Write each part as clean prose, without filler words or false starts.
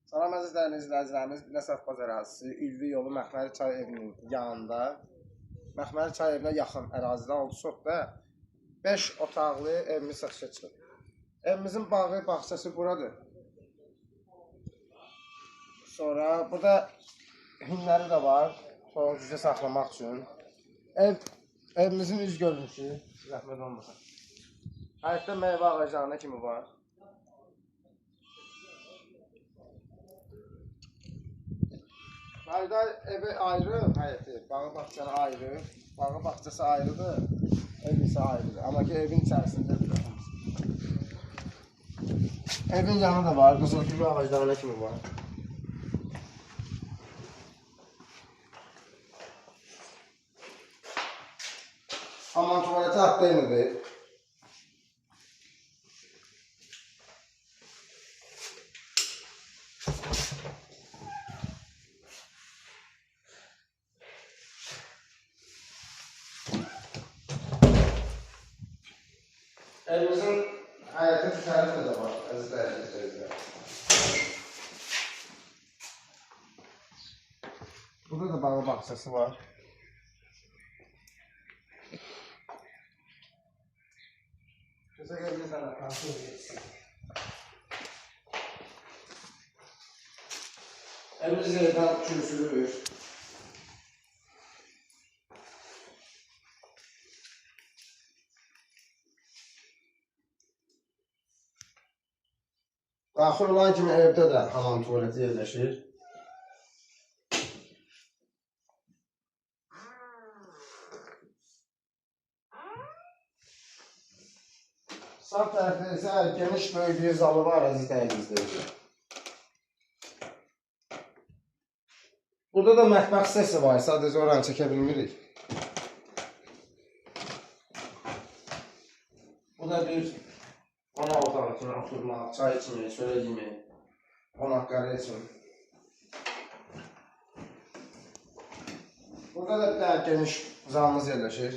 Salam əziz dəyərli izləyicilərimiz, Biləsəf bazar ərazisi Ülvi yolu Məxməri çay evinin yanında, Məxməri çay evinə yaxın ərazidə olduq və 5 otaqlı evimiz satışa çıxıb. Evimizin bağı, bağçası buradır. Sonra burada hinləri də var, soğuk cücə saxlamaq üçün. Evimizin üz görünüşü, zəhmət olmasın. Həyətdə meyvə ağaclarına kimi var. Hayda evi ayrı, həyəti, bağı bağçanı ayrı, bağı bağçası ayrıdır, ev isə ayrıdır. Amma ki evin içərisindədir. Evin yanı da var, qızılgül ağaclarına kimi var. Hamam tuvaleti haqqda eynidir. Evimizin həyətin tərəfində də var, əziz dəyərli izləyicilər. Burada da bağı bağçası var. Gözə gəldiyi tərəfdən geçsin. Evimiz yerdən kürsülür. Daxil olan kimi evdə də hamam tuvaleti yerləşir. Sağ tərəfdə isə geniş böyük bir zalı var, əziz dəyərli izləyicilər. Burada da mətbəx hissəsi var, sadəcə oranı çəkə bilmirik. Bu da bir qonaq otağı kimi oturmaq, çay içmək, çörək yemək, qonaqları üçün. Burada da bir dənə geniş zalımız yerləşir.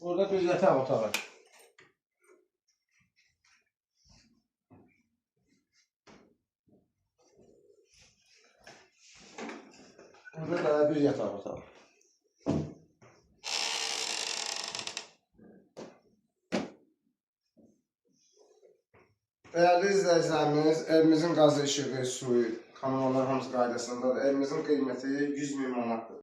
Burada bir yataq otağı. Burada da bir yataq otağı. Dəyərli izləyicilərimiz, evimizin qazı işığı, suyu, kanallar hamısı qaydasındadır. Evimizin qiyməti 100.000 manatdır.